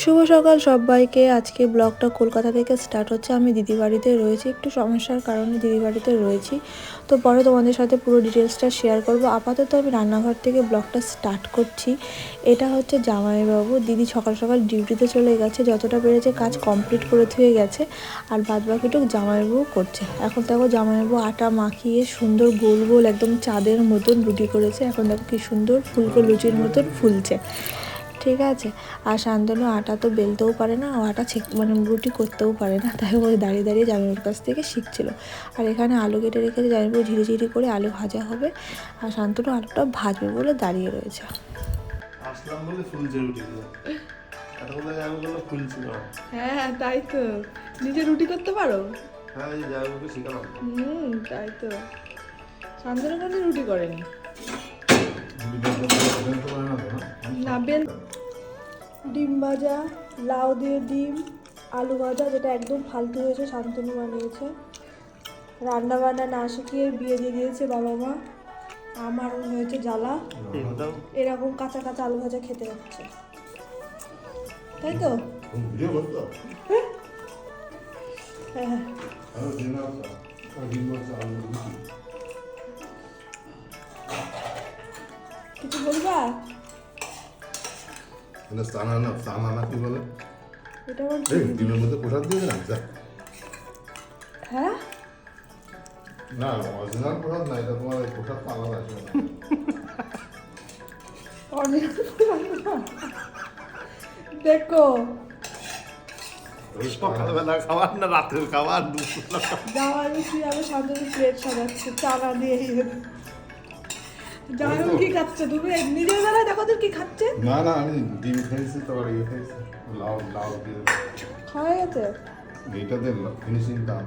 শুভ সকাল সবাইকে। আজকে ব্লগটা কলকাতা থেকে স্টার্ট হচ্ছে। আমি দিদি বাড়িতে রয়েছি, একটু সমস্যার কারণে দিদি বাড়িতে রয়েছি, তো পরে তোমাদের সাথে পুরো ডিটেলসটা শেয়ার করব। আপাতত আমি রান্নাঘর থেকে ব্লগটা স্টার্ট করছি। এটা হচ্ছে জামাইবাবু। দিদি সকাল সকাল ডিউটিতে চলে গেছে, যতটা পেরেছে কাজ কমপ্লিট করে থুয়ে গেছে, আর বাদ বাকিটুকু জামাইবাবু করছে। এখন দেখো জামাইবাবু আটা মাখিয়ে সুন্দর গোল গোল একদম চাঁদের মতন রুটি করেছে। এখন দেখো কি সুন্দর ফুলকো লুচির মতন ফুলছে, ঠিক আছে। আর শান্তনু আটা তো বেলতেও পারে না, ও আটা রুটি করতেও পারে না, তাই ওই দাঁড়িয়ে দাঁড়িয়ে জামাইবাবুর কাছ থেকে শিখছিল। আর এখানে আলু কেটে রেখেছে, জামাইবাবু ঝিরিঝিরি করে আলু ভাজা হবে, আর শান্তনু আলুটা ভাজবে বলে দাঁড়িয়ে রয়েছে। আসলাম বলে ফুলছে রুটিগুলো, এতগুলো জায়গাগুলো ফুলছিল। হ্যাঁ তাই তো, নিজে রুটি করতে পারো? হ্যাঁ, এই জায়গাগুলো শিখালাম। তাই তো। শান্তনু কোনো রুটি করেনি না। ডিম ভাজা, লাউ দিয়ে ডিম, আলু ভাজা, যেটা একদম ফালতু হয়েছে, শান্তনু বানিয়েছে। রান্না বান্না না শিখিয়ে বিয়ে দিয়ে দিয়েছে বাবা মা। আমার হয়েছে জ্বালা, এরকম কাঁচা কাঁচা আলু ভাজা খেতে হচ্ছে, তাই তো। হ্যাঁ কিছু বলবা? কি বলে এটা আমার ডিমের মধ্যে প্রসাদ দিয়ে দিলাম। হ্যাঁ না, অরিজিনাল প্রসাদ না, এটা তোমার প্রসাদ তো আলাদা আছে। দেখো সকালবেলা খাবার না রাতের খাবার, জামাই কিভাবে শান্তনু প্লেট সাজাচ্ছে চানা দিয়ে। জামাই কি খাচ্ছে? তুমি নিজের বেলায় দেখো তো কি খাচ্ছে। না না, আমি ডিম খাইছি, তোমার ইয়ে খাইছি, লাউ লাউ দিয়ে খাওয়া গেছে। এইটাতে ফিনিশিং দাম।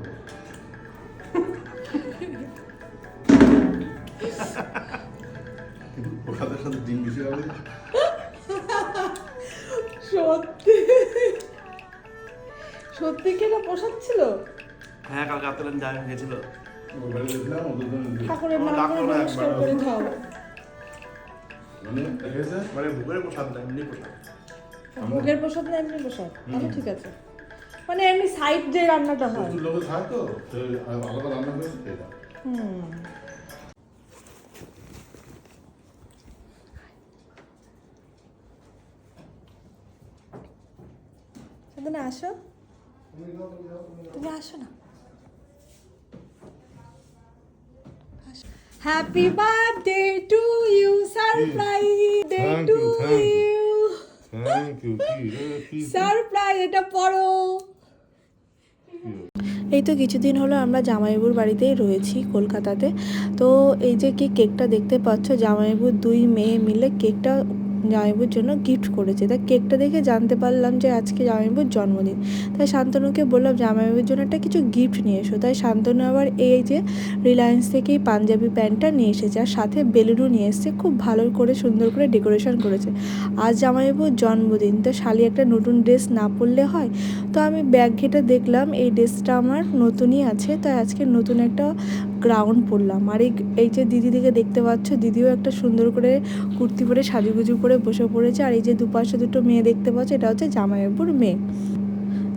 কিন্তু প্রসাদের সাথে ডিম বেশি হবে। সত্যি সত্যি কি না প্রসাদ ছিল? হ্যাঁ, কালকে রাত্রে যাই গেছিল। ওই বাড়ি গেছিলাম, ওদের জন্য ঠাকুরের নাম করে নমস্কার করে খাও। মানে দেখেছে মানে ভুগের প্রসাদ না, এমনি প্রসাদ। ভোগের প্রসাদ না এমনি প্রসাদ? তাহলে ঠিক আছে, মানে এমনি সাইড যে রান্নাটা হয়। প্রচুর লোকে খায় তো, তো আলাদা রান্না করেছে এটা। শান্তনু আসো, তুমি আসো না। Happy birthday to you, surprise day to you. Thank you. কি সারপ্রাইজ, এটা পড়ো। এই তো কিছুদিন হলো আমরা জামাইবাবুর বাড়িতেই রয়েছি কলকাতাতে। তো এই যে কি কেকটা দেখতে পাচ্ছ, জামাইবাবুর দুই মেয়ে মিলে কেকটা জামাইবাবুর জন্য গিফট করেছে। তাই কেকটা দেখে জানতে পারলাম যে আজকে জামাইবাবুর জন্মদিন। তাই শান্তনুকে বললাম জামাইবাবুর জন্য একটা কিছু গিফট নিয়ে এসো। তাই শান্তনু আবার এই যে রিলায়েন্স থেকেই পাঞ্জাবি প্যান্টটা নিয়ে এসেছে, আর সাথে বেলুনও নিয়ে এসেছে। খুব ভালো করে সুন্দর করে ডেকোরেশন করেছে। আজ জামাইবাবুর জন্মদিন, তো শালি একটা নতুন ড্রেস না পরলে হয়। তো আমি ব্যাগ ঘেটে দেখলাম এই ড্রেসটা আমার নতুনই আছে, তাই আজকে নতুন একটা গ্রাউন্ড পরলাম। আর এই যে দিদিদিকে দেখতে পাচ্ছ, দিদিও একটা সুন্দর করে কুর্তি পরে সাজুগুজু করে বসে পড়েছে। আর এই যে দুপাশে দুটো মেয়ে দেখতে পাচ্ছ, এটা হচ্ছে জামাইবাবুর মেয়ে।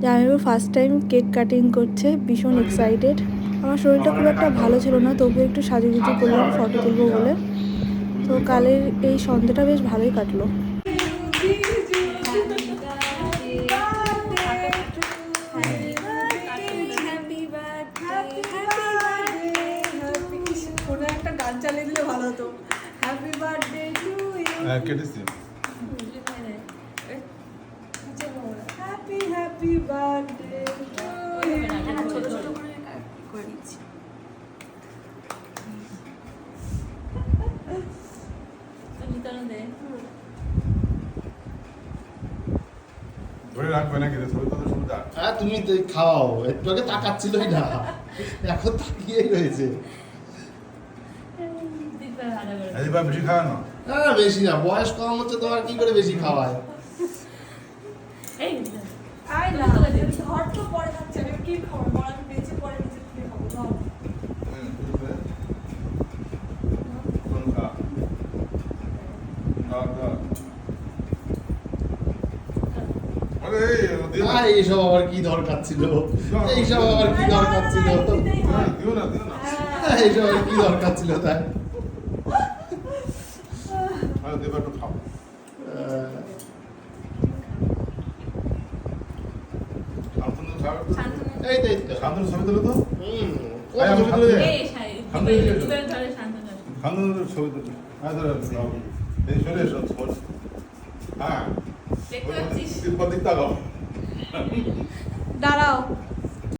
জামাইবাবু ফার্স্ট টাইম কেক কাটিং করছে, ভীষণ এক্সাইটেড। আমার শরীরটা খুব একটা ভালো ছিল না, তবুও একটু সাজুগুজু করলাম ফটো তুলবো বলে। তো কালের এই সন্ধ্যাটা বেশ ভালোই কাটলো। চালিয়ে দিলে ভালো হতো। Happy birthday to you. কেটেছি। Happy happy birthday to you. ছোট ছোট করে নিচ্ছি। ধরে রাখবে না, কিন্তু ছবি তো সুবিধা। হ্যাঁ, তুমি তো খাওয়াও, একটু আগে তাকাচ্ছিলই না, এখন তাকিয়েই রয়েছে। এবার বেশি খাওয়া না। না বেশি না, বয়স কম হচ্ছে তোমার, কি করে বেশি খাওয়ায়। আই না ধর তো পরে খাচ্ছে, আমি কি খাবো? বড় আমি বেঁচে পরে নিজে কি খাবো? দাও। কোন খা? দাও দাও। না, এইসব আবার কি দরকার ছিল? এইসব আবার কি দরকার ছিল? দিও না দিও না এইসব আবার কি দরকার ছিল তাই? আরে দেবা একটু খাও শান্তনু খাও শান্তনু এই তো, এই তো। শান্তনু ছবি তুলো তো হুম, আয়, আমি তুলে দিই। এই শাড়ি শান্তনু এসে গেছে। দুবের ধরে শান্তনু শান্তনুর ছবি তুলো হ্যাঁ ধরে এই সরে এসো হ্যাঁ দেখতে পাচ্ছিস তিব্বত দিক তাকাও দাঁড়াও